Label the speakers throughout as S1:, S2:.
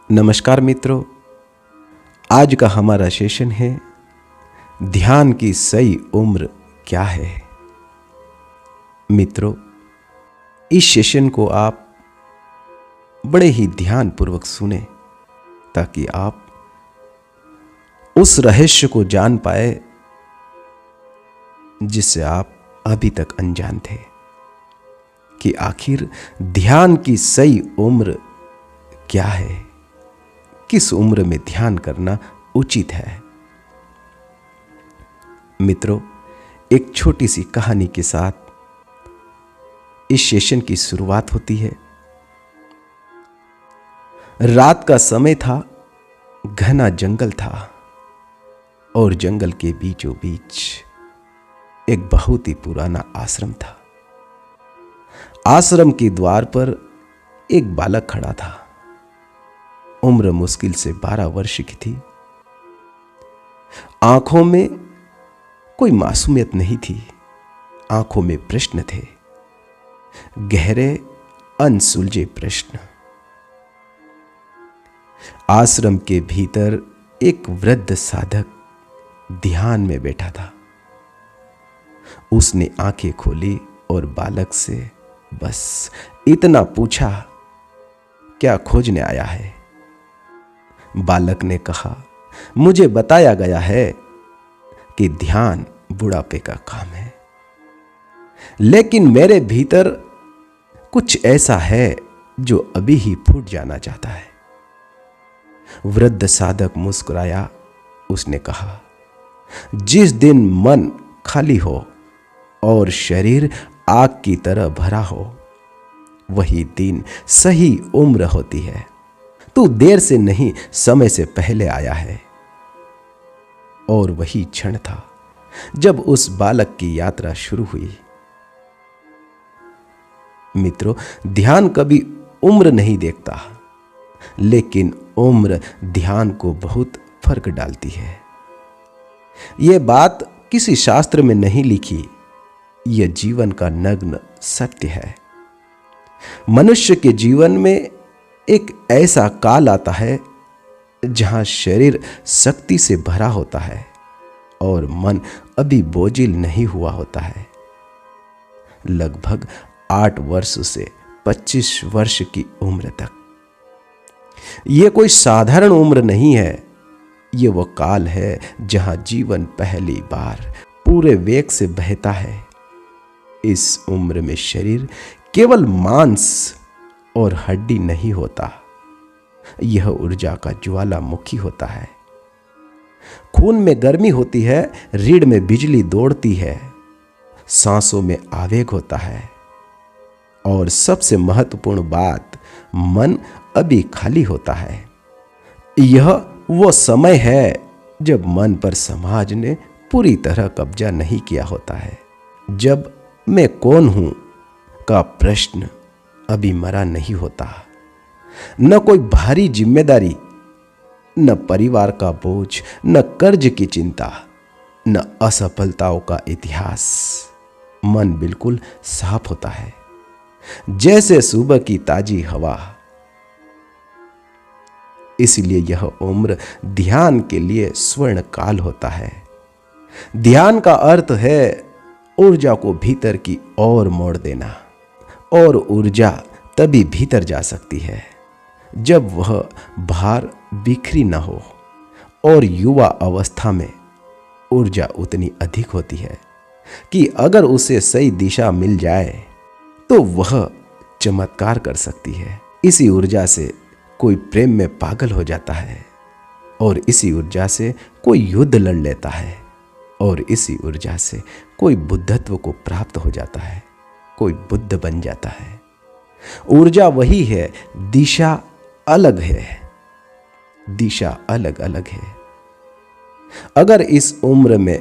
S1: नमस्कार मित्रों, आज का हमारा सेशन है ध्यान की सही उम्र क्या है। मित्रों, इस सेशन को आप बड़े ही ध्यान पूर्वक सुने ताकि आप उस रहस्य को जान पाए जिससे आप अभी तक अनजान थे कि आखिर ध्यान की सही उम्र क्या है, किस उम्र में ध्यान करना उचित है। मित्रों, एक छोटी सी कहानी के साथ इस सेशन की शुरुआत होती है। रात का समय था, घना जंगल था और जंगल के बीचों बीच एक बहुत ही पुराना आश्रम था। आश्रम के द्वार पर एक बालक खड़ा था। उम्र मुश्किल से 12 वर्ष की थी। आंखों में कोई मासूमियत नहीं थी, आंखों में प्रश्न थे, गहरे अनसुलझे प्रश्न। आश्रम के भीतर एक वृद्ध साधक ध्यान में बैठा था। उसने आंखें खोली और बालक से बस इतना पूछा, क्या खोजने आया है? बालक ने कहा, मुझे बताया गया है कि ध्यान बुढ़ापे का काम है, लेकिन मेरे भीतर कुछ ऐसा है जो अभी ही फूट जाना चाहता है। वृद्ध साधक मुस्कुराया। उसने कहा, जिस दिन मन खाली हो और शरीर आग की तरह भरा हो, वही दिन सही उम्र होती है। तू देर से नहीं, समय से पहले आया है। और वही क्षण था जब उस बालक की यात्रा शुरू हुई। मित्रों, ध्यान कभी उम्र नहीं देखता, लेकिन उम्र ध्यान को बहुत फर्क डालती है। यह बात किसी शास्त्र में नहीं लिखी, यह जीवन का नग्न सत्य है। मनुष्य के जीवन में एक ऐसा काल आता है जहां शरीर शक्ति से भरा होता है और मन अभी बोझिल नहीं हुआ होता है। लगभग 8 वर्ष से 25 वर्ष की उम्र तक। यह कोई साधारण उम्र नहीं है। यह वो काल है जहां जीवन पहली बार पूरे वेग से बहता है। इस उम्र में शरीर केवल मांस और हड्डी नहीं होता, यह ऊर्जा का ज्वालामुखी होता है। खून में गर्मी होती है, रीढ़ में बिजली दौड़ती है, सांसों में आवेग होता है और सबसे महत्वपूर्ण बात, मन अभी खाली होता है। यह वो समय है जब मन पर समाज ने पूरी तरह कब्जा नहीं किया होता है। जब मैं कौन हूं का प्रश्न अभी मरा नहीं होता। न कोई भारी जिम्मेदारी, न परिवार का बोझ, न कर्ज की चिंता, न असफलताओं का इतिहास। मन बिल्कुल साफ होता है, जैसे सुबह की ताजी हवा। इसलिए यह उम्र ध्यान के लिए स्वर्ण काल होता है। ध्यान का अर्थ है ऊर्जा को भीतर की ओर मोड़ देना, और ऊर्जा तभी भीतर जा सकती है जब वह बाहर बिखरी न हो। और युवा अवस्था में ऊर्जा उतनी अधिक होती है कि अगर उसे सही दिशा मिल जाए तो वह चमत्कार कर सकती है। इसी ऊर्जा से कोई प्रेम में पागल हो जाता है, और इसी ऊर्जा से कोई युद्ध लड़ लेता है, और इसी ऊर्जा से कोई बुद्धत्व को प्राप्त हो जाता है, कोई बुद्ध बन जाता है। ऊर्जा वही है, दिशा अलग है। दिशा अलग अलग है। अगर इस उम्र में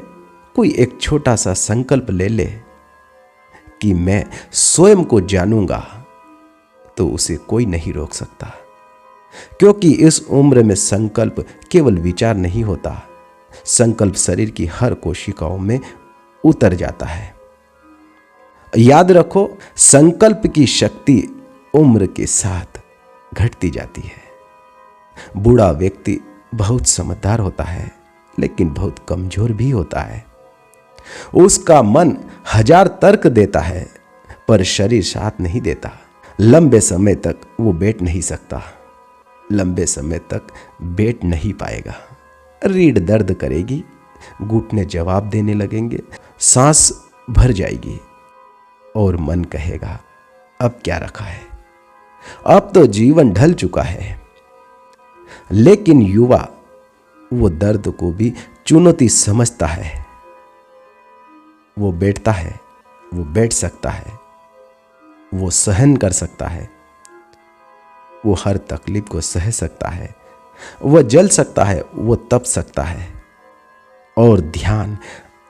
S1: कोई एक छोटा सा संकल्प ले ले कि मैं स्वयं को जानूंगा, तो उसे कोई नहीं रोक सकता। क्योंकि इस उम्र में संकल्प केवल विचार नहीं होता, संकल्प शरीर की हर कोशिकाओं में उतर जाता है। याद रखो, संकल्प की शक्ति उम्र के साथ घटती जाती है। बूढ़ा व्यक्ति बहुत समझदार होता है, लेकिन बहुत कमजोर भी होता है। उसका मन 1000 तर्क देता है, पर शरीर साथ नहीं देता। लंबे समय तक वो बैठ नहीं सकता, लंबे समय तक बैठ नहीं पाएगा। रीढ़ दर्द करेगी, घुटने जवाब देने लगेंगे, सांस भर जाएगी और मन कहेगा अब क्या रखा है, अब तो जीवन ढल चुका है। लेकिन युवा वो दर्द को भी चुनौती समझता है। वो बैठता है, वो बैठ सकता है, वो सहन कर सकता है, वो हर तकलीफ को सह सकता है, वो जल सकता है, वो तप सकता है। और ध्यान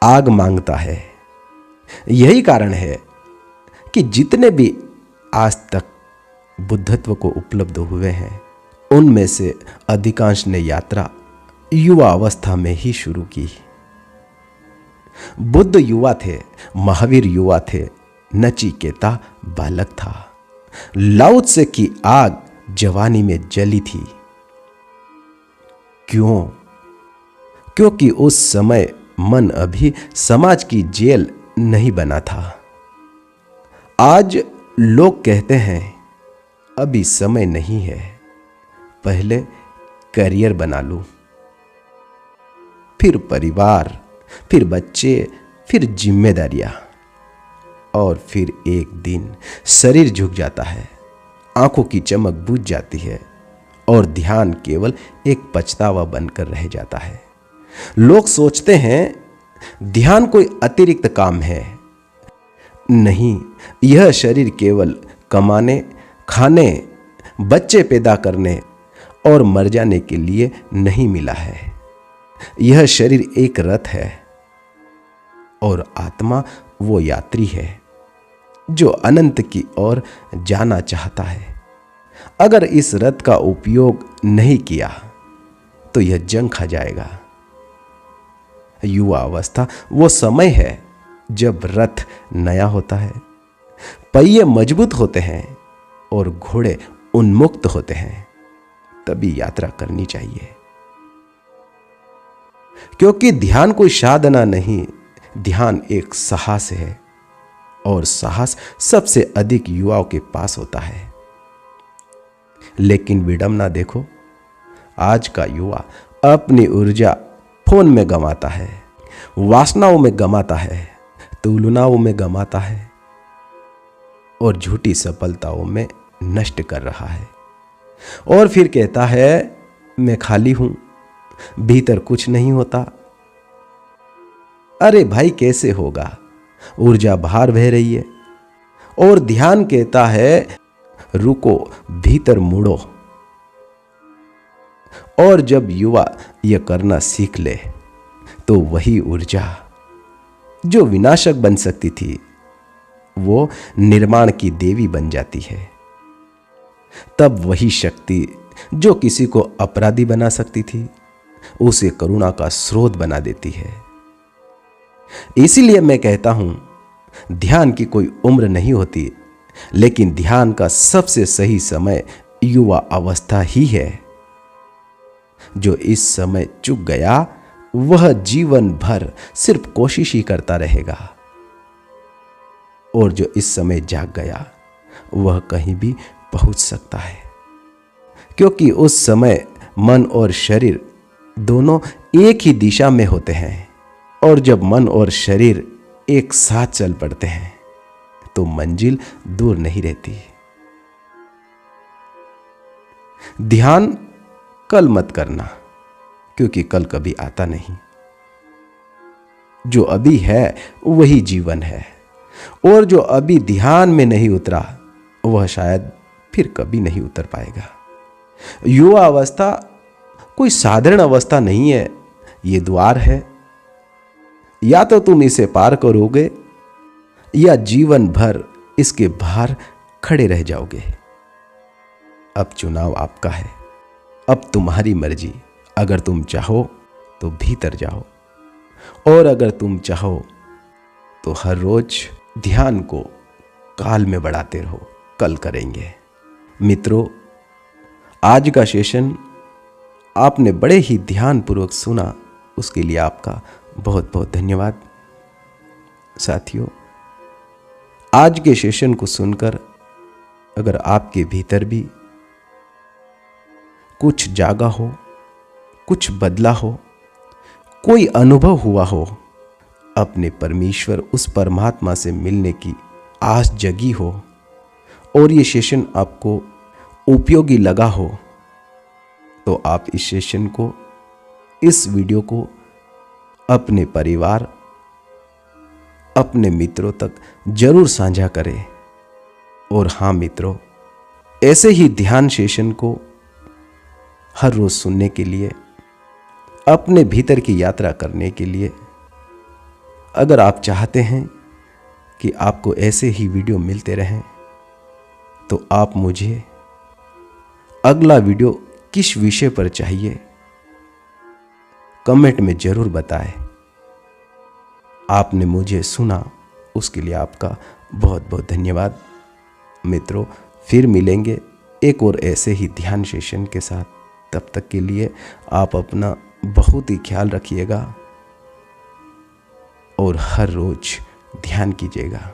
S1: आग मांगता है। यही कारण है कि जितने भी आज तक बुद्धत्व को उपलब्ध हुए हैं, उनमें से अधिकांश ने यात्रा युवा अवस्था में ही शुरू की। बुद्ध युवा थे, महावीर युवा थे, नचिकेता बालक था, लाओ त्से की आग जवानी में जली थी। क्यों? क्योंकि उस समय मन अभी समाज की जेल नहीं बना था। आज लोग कहते हैं अभी समय नहीं है, पहले करियर बना लूं, फिर परिवार, फिर बच्चे, फिर जिम्मेदारियां, और फिर एक दिन शरीर झुक जाता है, आंखों की चमक बुझ जाती है और ध्यान केवल एक पछतावा बनकर रह जाता है। लोग सोचते हैं ध्यान कोई अतिरिक्त काम है। नहीं, यह शरीर केवल कमाने, खाने, बच्चे पैदा करने और मर जाने के लिए नहीं मिला है। यह शरीर एक रथ है और आत्मा वो यात्री है जो अनंत की ओर जाना चाहता है। अगर इस रथ का उपयोग नहीं किया तो यह जंग खा जाएगा। युवा अवस्था वो समय है जब रथ नया होता है, पहिए मजबूत होते हैं और घोड़े उन्मुक्त होते हैं। तभी यात्रा करनी चाहिए, क्योंकि ध्यान कोई साधना नहीं, ध्यान एक साहस है और साहस सबसे अधिक युवाओं के पास होता है। लेकिन विडंबना देखो, आज का युवा अपनी ऊर्जा फोन में गंवाता है, वासनाओं में गंवाता है, तुलनाओं में गंवाता है और झूठी सफलताओं में नष्ट कर रहा है। और फिर कहता है मैं खाली हूं, भीतर कुछ नहीं होता। अरे भाई, कैसे होगा? ऊर्जा बाहर बह रही है। और ध्यान कहता है रुको, भीतर मुड़ो। और जब युवा यह करना सीख ले तो वही ऊर्जा जो विनाशक बन सकती थी वो निर्माण की देवी बन जाती है। तब वही शक्ति जो किसी को अपराधी बना सकती थी उसे करुणा का स्रोत बना देती है। इसीलिए मैं कहता हूं ध्यान की कोई उम्र नहीं होती, लेकिन ध्यान का सबसे सही समय युवा अवस्था ही है। जो इस समय चूक गया वह जीवन भर सिर्फ कोशिश ही करता रहेगा, और जो इस समय जाग गया वह कहीं भी पहुंच सकता है, क्योंकि उस समय मन और शरीर दोनों एक ही दिशा में होते हैं। और जब मन और शरीर एक साथ चल पड़ते हैं तो मंजिल दूर नहीं रहती। ध्यान कल मत करना, क्योंकि कल कभी आता नहीं। जो अभी है वही जीवन है, और जो अभी ध्यान में नहीं उतरा वह शायद फिर कभी नहीं उतर पाएगा। युवा अवस्था कोई साधारण अवस्था नहीं है, ये द्वार है। या तो तुम इसे पार करोगे या जीवन भर इसके बाहर खड़े रह जाओगे। अब चुनाव आपका है, अब तुम्हारी मर्जी। अगर तुम चाहो तो भीतर जाओ, और अगर तुम चाहो तो हर रोज ध्यान को काल में बढ़ाते रहो। कल करेंगे। मित्रों, आज का सेशन आपने बड़े ही ध्यानपूर्वक सुना, उसके लिए आपका बहुत बहुत धन्यवाद। साथियों, आज के सेशन को सुनकर अगर आपके भीतर भी कुछ जागा हो, कुछ बदला हो, कोई अनुभव हुआ हो, अपने परमेश्वर उस परमात्मा से मिलने की आस जगी हो और ये सेशन आपको उपयोगी लगा हो, तो आप इस सेशन को, इस वीडियो को अपने परिवार, अपने मित्रों तक जरूर साझा करें। और हाँ मित्रों, ऐसे ही ध्यान सेशन को हर रोज सुनने के लिए, अपने भीतर की यात्रा करने के लिए, अगर आप चाहते हैं कि आपको ऐसे ही वीडियो मिलते रहें, तो आप मुझे अगला वीडियो किस विषय पर चाहिए कमेंट में जरूर बताएं। आपने मुझे सुना, उसके लिए आपका बहुत बहुत धन्यवाद। मित्रों, फिर मिलेंगे एक और ऐसे ही ध्यान सेशन के साथ। तब तक के लिए आप अपना बहुत ही ख्याल रखिएगा और हर रोज ध्यान कीजिएगा।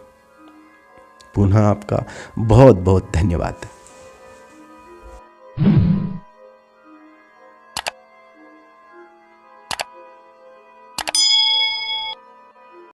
S1: पुनः आपका बहुत बहुत धन्यवाद।